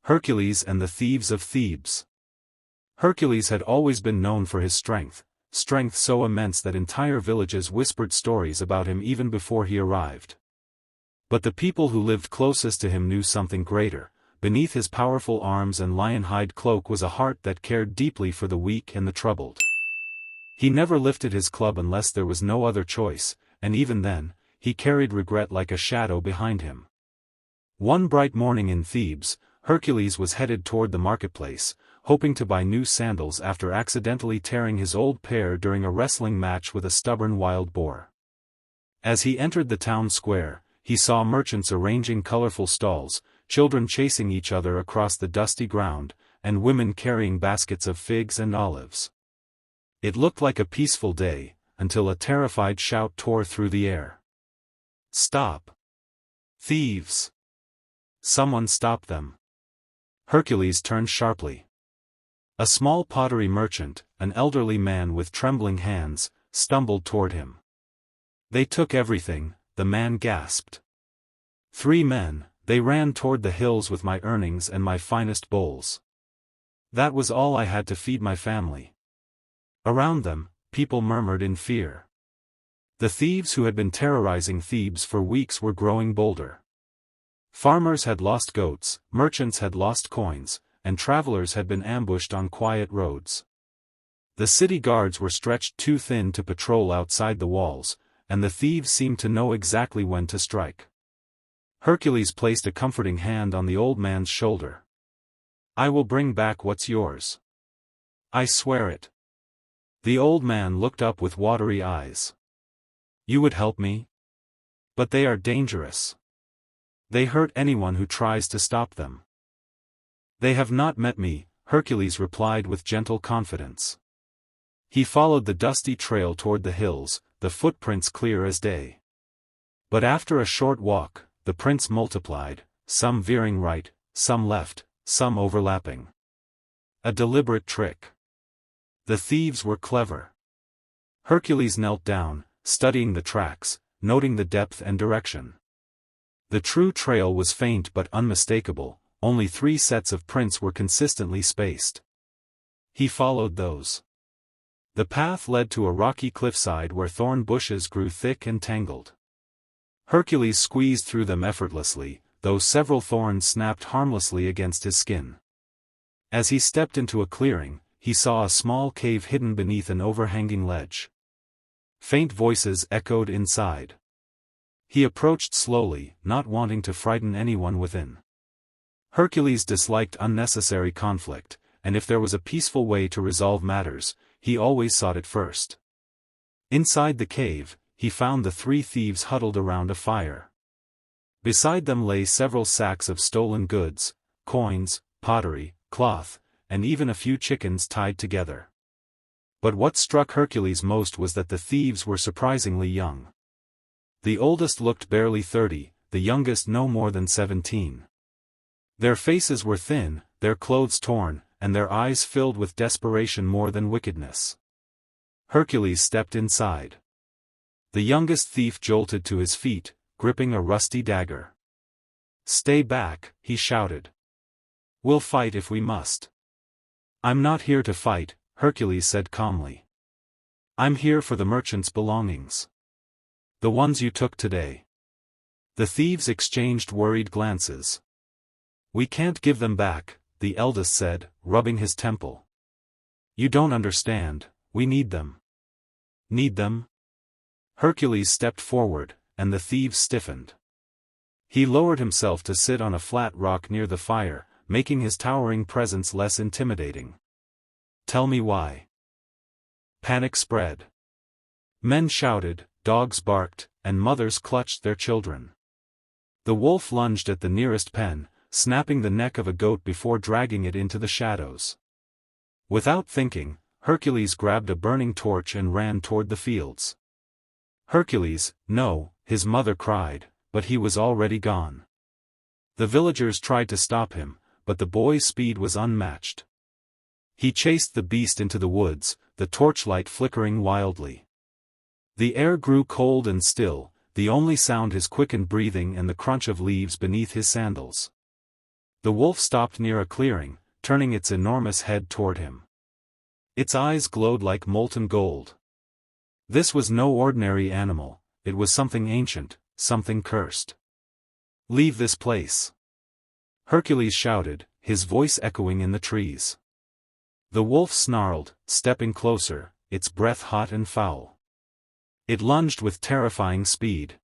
Hercules and the Thieves of Thebes. Hercules had always been known for his strength so immense that entire villages whispered stories about him even before he arrived. But the people who lived closest to him knew something greater. Beneath his powerful arms and lion-hide cloak was a heart that cared deeply for the weak and the troubled. He never lifted his club unless there was no other choice, and even then, he carried regret like a shadow behind him. One bright morning in Thebes, Hercules was headed toward the marketplace, hoping to buy new sandals after accidentally tearing his old pair during a wrestling match with a stubborn wild boar. As he entered the town square, he saw merchants arranging colorful stalls, children chasing each other across the dusty ground, and women carrying baskets of figs and olives. It looked like a peaceful day, until a terrified shout tore through the air. "Stop! Thieves!" Someone stopped them. Hercules turned sharply. A small pottery merchant, an elderly man with trembling hands, stumbled toward him. "They took everything," the man gasped. "3 men, they ran toward the hills with my earnings and my finest bowls. That was all I had to feed my family." Around them, people murmured in fear. The thieves who had been terrorizing Thebes for weeks were growing bolder. Farmers had lost goats, merchants had lost coins, and travelers had been ambushed on quiet roads. The city guards were stretched too thin to patrol outside the walls, and the thieves seemed to know exactly when to strike. Hercules placed a comforting hand on the old man's shoulder. "I will bring back what's yours. I swear it." The old man looked up with watery eyes. "You would help me? But they are dangerous. They hurt anyone who tries to stop them." "They have not met me," Hercules replied with gentle confidence. He followed the dusty trail toward the hills, the footprints clear as day. But after a short walk, the prints multiplied, some veering right, some left, some overlapping. A deliberate trick. The thieves were clever. Hercules knelt down, studying the tracks, noting the depth and direction. The true trail was faint but unmistakable, only 3 sets of prints were consistently spaced. He followed those. The path led to a rocky cliffside where thorn bushes grew thick and tangled. Hercules squeezed through them effortlessly, though several thorns snapped harmlessly against his skin. As he stepped into a clearing, he saw a small cave hidden beneath an overhanging ledge. Faint voices echoed inside. He approached slowly, not wanting to frighten anyone within. Hercules disliked unnecessary conflict, and if there was a peaceful way to resolve matters, he always sought it first. Inside the cave, he found the 3 thieves huddled around a fire. Beside them lay several sacks of stolen goods, coins, pottery, cloth, and even a few chickens tied together. But what struck Hercules most was that the thieves were surprisingly young. The oldest looked barely 30, the youngest no more than 17. Their faces were thin, their clothes torn, and their eyes filled with desperation more than wickedness. Hercules stepped inside. The youngest thief jolted to his feet, gripping a rusty dagger. "Stay back," he shouted. "We'll fight if we must." "I'm not here to fight," Hercules said calmly. "I'm here for the merchant's belongings. The ones you took today." The thieves exchanged worried glances. "We can't give them back," the eldest said, rubbing his temple. "You don't understand, we need them." "Need them?" Hercules stepped forward, and the thieves stiffened. He lowered himself to sit on a flat rock near the fire, making his towering presence less intimidating. "Tell me why." Panic spread. Men shouted, dogs barked, and mothers clutched their children. The wolf lunged at the nearest pen, snapping the neck of a goat before dragging it into the shadows. Without thinking, Hercules grabbed a burning torch and ran toward the fields. "Hercules, no," his mother cried, but he was already gone. The villagers tried to stop him, but the boy's speed was unmatched. He chased the beast into the woods, the torchlight flickering wildly. The air grew cold and still, the only sound his quickened breathing and the crunch of leaves beneath his sandals. The wolf stopped near a clearing, turning its enormous head toward him. Its eyes glowed like molten gold. This was no ordinary animal, it was something ancient, something cursed. "Leave this place!" Hercules shouted, his voice echoing in the trees. The wolf snarled, stepping closer, its breath hot and foul. It lunged with terrifying speed.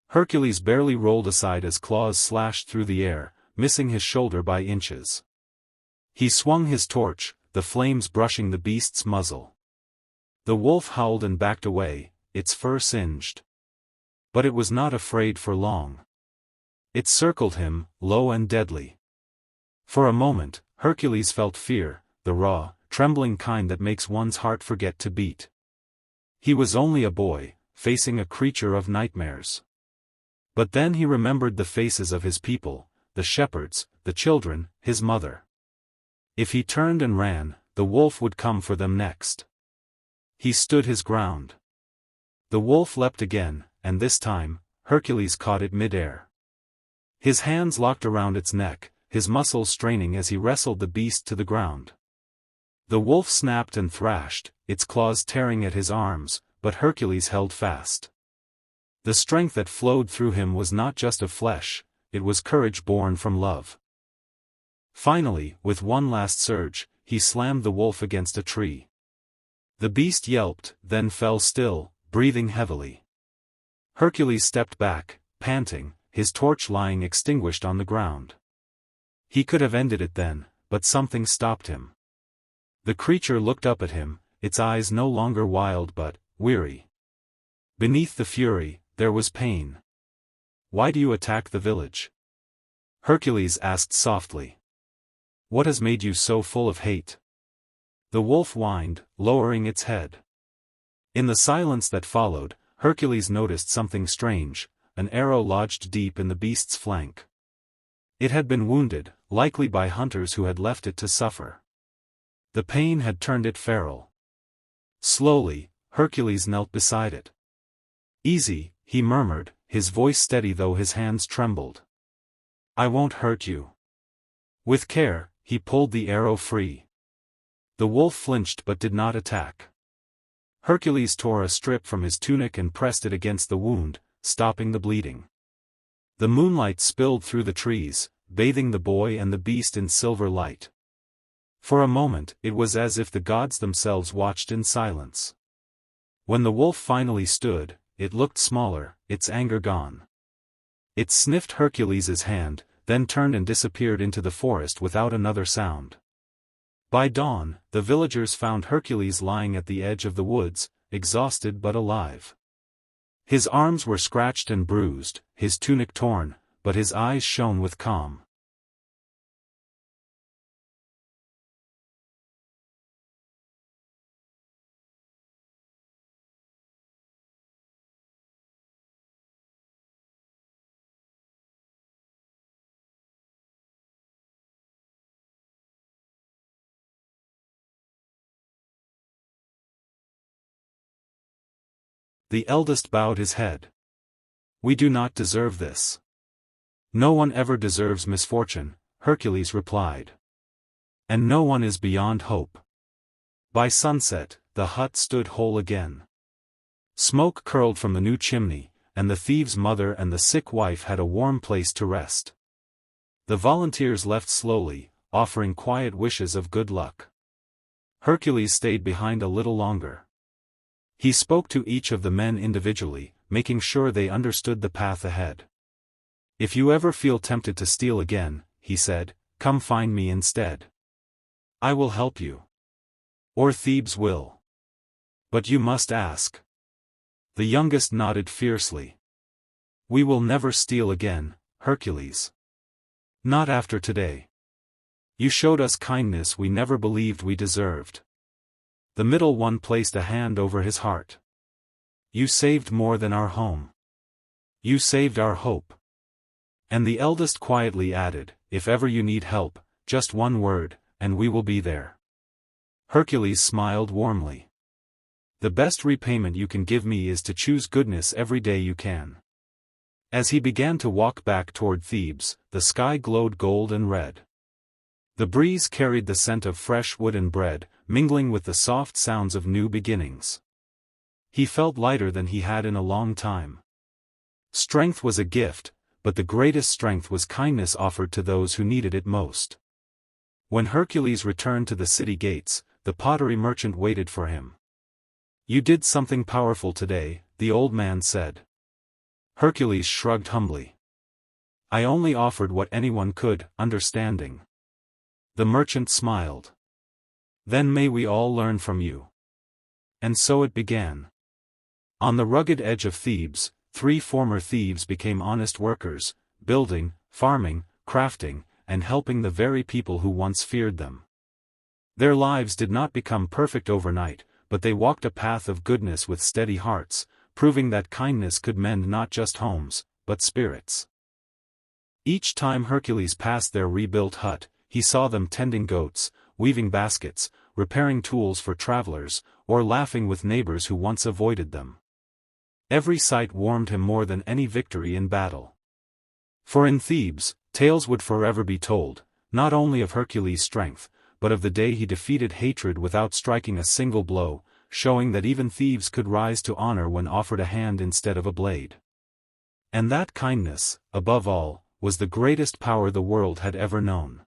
Hercules barely rolled aside as claws slashed through the air, missing his shoulder by inches. He swung his torch, the flames brushing the beast's muzzle. The wolf howled and backed away, its fur singed. But it was not afraid for long. It circled him, low and deadly. For a moment, Hercules felt fear, the raw, trembling kind that makes one's heart forget to beat. He was only a boy, facing a creature of nightmares. But then he remembered the faces of his people, the shepherds, the children, his mother. If he turned and ran, the wolf would come for them next. He stood his ground. The wolf leapt again, and this time, Hercules caught it mid-air. His hands locked around its neck, his muscles straining as he wrestled the beast to the ground. The wolf snapped and thrashed, its claws tearing at his arms, but Hercules held fast. The strength that flowed through him was not just of flesh, it was courage born from love. Finally, with one last surge, he slammed the wolf against a tree. The beast yelped, then fell still, breathing heavily. Hercules stepped back, panting, his torch lying extinguished on the ground. He could have ended it then, but something stopped him. The creature looked up at him, its eyes no longer wild but weary. Beneath the fury, there was pain. "Why do you attack the village?" Hercules asked softly. "What has made you so full of hate?" The wolf whined, lowering its head. In the silence that followed, Hercules noticed something strange, an arrow lodged deep in the beast's flank. It had been wounded, likely by hunters who had left it to suffer. The pain had turned it feral. Slowly, Hercules knelt beside it. "Easy," he murmured, his voice steady though his hands trembled. "I won't hurt you." With care, he pulled the arrow free. The wolf flinched but did not attack. Hercules tore a strip from his tunic and pressed it against the wound, stopping the bleeding. The moonlight spilled through the trees, bathing the boy and the beast in silver light. For a moment, it was as if the gods themselves watched in silence. When the wolf finally stood, it looked smaller, its anger gone. It sniffed Hercules's hand, then turned and disappeared into the forest without another sound. By dawn, the villagers found Hercules lying at the edge of the woods, exhausted but alive. His arms were scratched and bruised, his tunic torn, but his eyes shone with calm. The eldest bowed his head. "We do not deserve this." "No one ever deserves misfortune," Hercules replied. "And no one is beyond hope." By sunset, the hut stood whole again. Smoke curled from the new chimney, and the thieves' mother and the sick wife had a warm place to rest. The volunteers left slowly, offering quiet wishes of good luck. Hercules stayed behind a little longer. He spoke to each of the men individually, making sure they understood the path ahead. "If you ever feel tempted to steal again," he said, "come find me instead. I will help you. Or Thebes will. But you must ask." The youngest nodded fiercely. "We will never steal again, Hercules. Not after today. You showed us kindness we never believed we deserved." The middle one placed a hand over his heart. "You saved more than our home. You saved our hope." And the eldest quietly added, "If ever you need help, just one word, and we will be there." Hercules smiled warmly. "The best repayment you can give me is to choose goodness every day you can." As he began to walk back toward Thebes, the sky glowed gold and red. The breeze carried the scent of fresh wood and bread, mingling with the soft sounds of new beginnings. He felt lighter than he had in a long time. Strength was a gift, but the greatest strength was kindness offered to those who needed it most. When Hercules returned to the city gates, the pottery merchant waited for him. "You did something powerful today," the old man said. Hercules shrugged humbly. "I only offered what anyone could, understanding." The merchant smiled. "Then may we all learn from you." And so it began. On the rugged edge of Thebes, 3 former thieves became honest workers, building, farming, crafting, and helping the very people who once feared them. Their lives did not become perfect overnight, but they walked a path of goodness with steady hearts, proving that kindness could mend not just homes, but spirits. Each time Hercules passed their rebuilt hut, he saw them tending goats, weaving baskets, repairing tools for travelers, or laughing with neighbors who once avoided them. Every sight warmed him more than any victory in battle. For in Thebes, tales would forever be told, not only of Hercules' strength, but of the day he defeated hatred without striking a single blow, showing that even thieves could rise to honor when offered a hand instead of a blade. And that kindness, above all, was the greatest power the world had ever known.